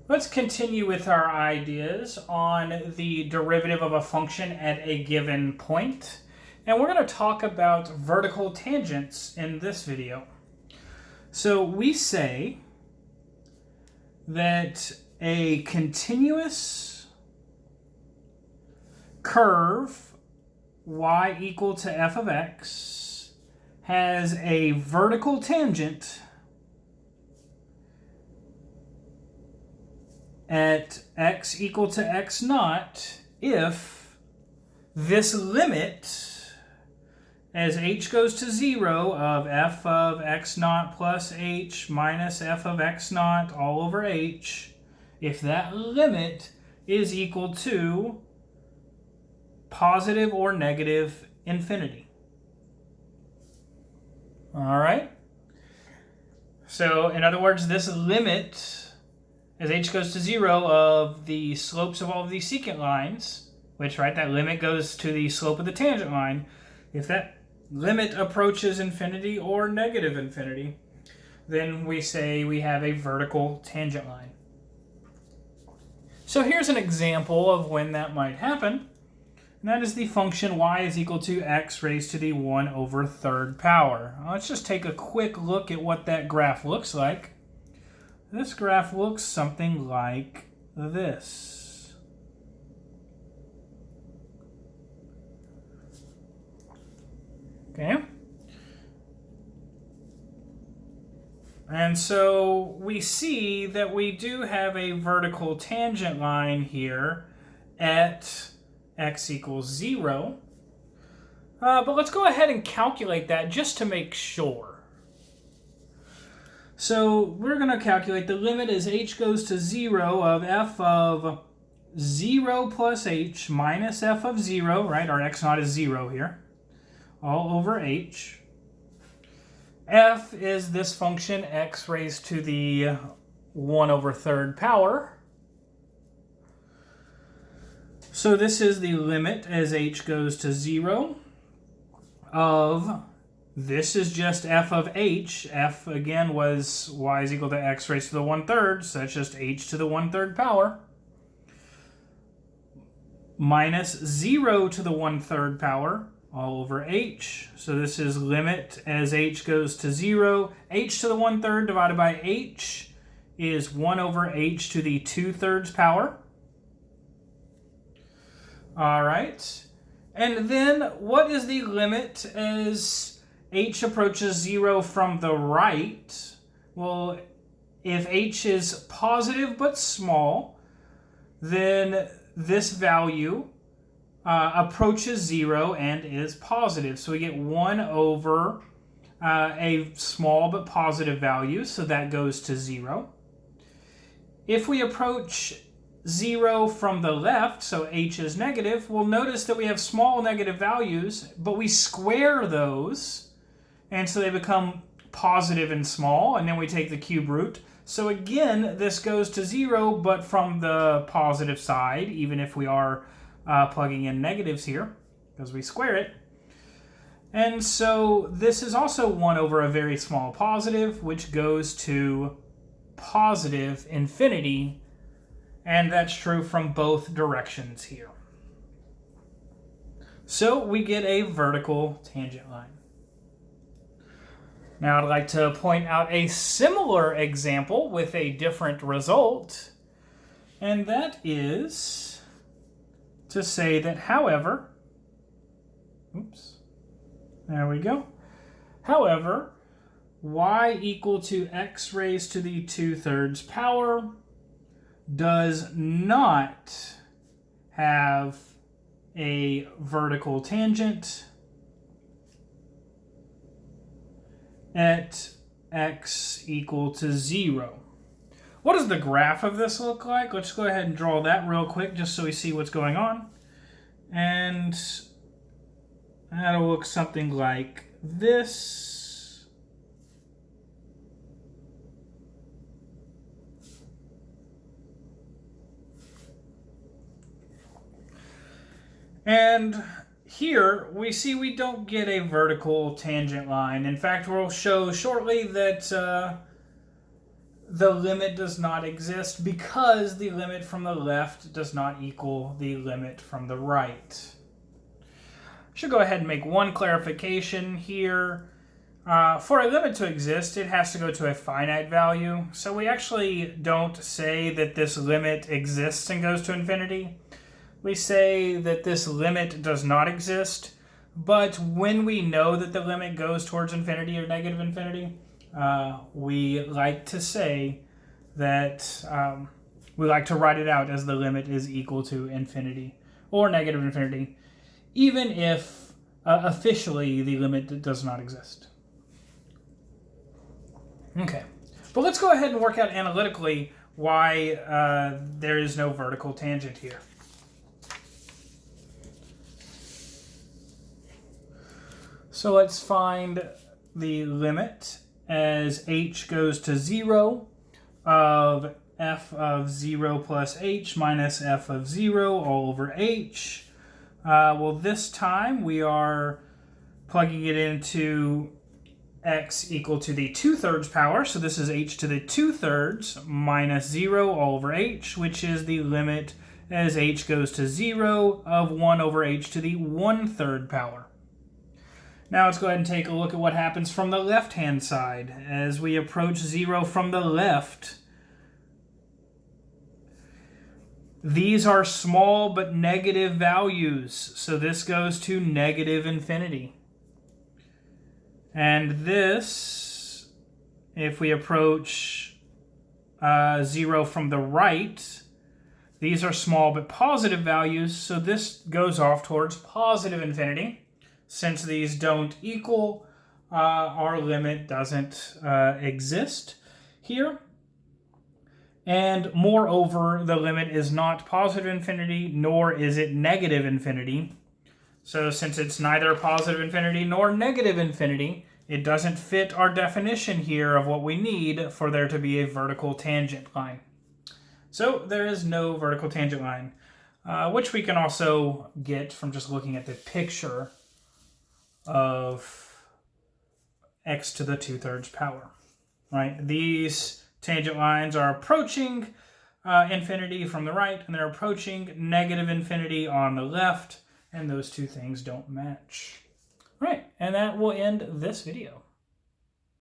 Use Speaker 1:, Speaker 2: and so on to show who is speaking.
Speaker 1: Let's continue with our ideas on the derivative of a function at a given point. And we're going to talk about vertical tangents in this video. So we say that a continuous curve y equal to f of x has a vertical tangent at x equal to x naught if this limit as h goes to 0 of f of x naught plus h minus f of x naught all over h, if that limit is equal to positive or negative infinity. All right? So in other words, this limit as h goes to 0 of the slopes of all of these secant lines, which, right, that limit goes to the slope of the tangent line, if that limit approaches infinity or negative infinity, then we say we have a vertical tangent line. So here's an example of when that might happen, and that is the function y is equal to x raised to the 1 over third power. Let's just take a quick look at what that graph looks like. This graph looks something like this. Okay. And so we see that we do have a vertical tangent line here at x equals 0. But let's go ahead and calculate that just to make sure. So we're going to calculate the limit as h goes to 0 of f of 0 plus h minus f of 0, right? Our x naught is 0 here, all over h. F is this function x raised to the 1 over third power. So this is the limit as h goes to 0 of, this is just f of h. F, again, was y is equal to x raised to the 1/3, so that's just h to the 1/3 power, minus 0 to the 1/3 power, all over h. So this is limit as h goes to 0. H to the 1/3 divided by h is 1 over h to the 2/3 power. All right. And then what is the limit as h approaches 0 from the right? Well, if h is positive but small, then this value approaches 0 and is positive. So we get 1 over a small but positive value, so that goes to 0. If we approach 0 from the left, so h is negative, we'll notice that we have small negative values, but we square those, and so they become positive and small, and then we take the cube root. So again, this goes to 0, but from the positive side, even if we are plugging in negatives here, because we square it. And so this is also 1 over a very small positive, which goes to positive infinity, and that's true from both directions here. So we get a vertical tangent line. Now I'd like to point out a similar example with a different result, and that is to say that, however, there we go. However, y equal to x raised to the 2/3 power does not have a vertical tangent at x equal to 0. What does the graph of this look like? Let's go ahead and draw that real quick just so we see what's going on. And that'll look something like this. And here we see we don't get a vertical tangent line. In fact, we'll show shortly that the limit does not exist because the limit from the left does not equal the limit from the right. Should go ahead and make one clarification here. For a limit to exist, it has to go to a finite value. So we actually don't say that this limit exists and goes to infinity. We say that this limit does not exist, but when we know that the limit goes towards infinity or negative infinity, we like to say that we like to write it out as the limit is equal to infinity or negative infinity, even if officially the limit does not exist. Okay, but let's go ahead and work out analytically why there is no vertical tangent here. So let's find the limit as h goes to 0 of f of 0 plus h minus f of 0 all over h. Well, this time we are plugging it into x equal to the 2/3 power. So this is h to the 2/3 minus 0 all over h, which is the limit as h goes to 0 of 1 over h to the 1/3 power. Now let's go ahead and take a look at what happens from the left-hand side. As we approach 0 from the left, these are small but negative values, so this goes to negative infinity. And this, if we approach 0 from the right, these are small but positive values, so this goes off towards positive infinity. Since these don't equal, our limit doesn't exist here. And moreover, the limit is not positive infinity, nor is it negative infinity. So since it's neither positive infinity nor negative infinity, it doesn't fit our definition here of what we need for there to be a vertical tangent line. So there is no vertical tangent line, which we can also get from just looking at the picture of x to the 2/3 power, right? These tangent lines are approaching infinity from the right, and they're approaching negative infinity on the left, and those two things don't match. Right, and that will end this video.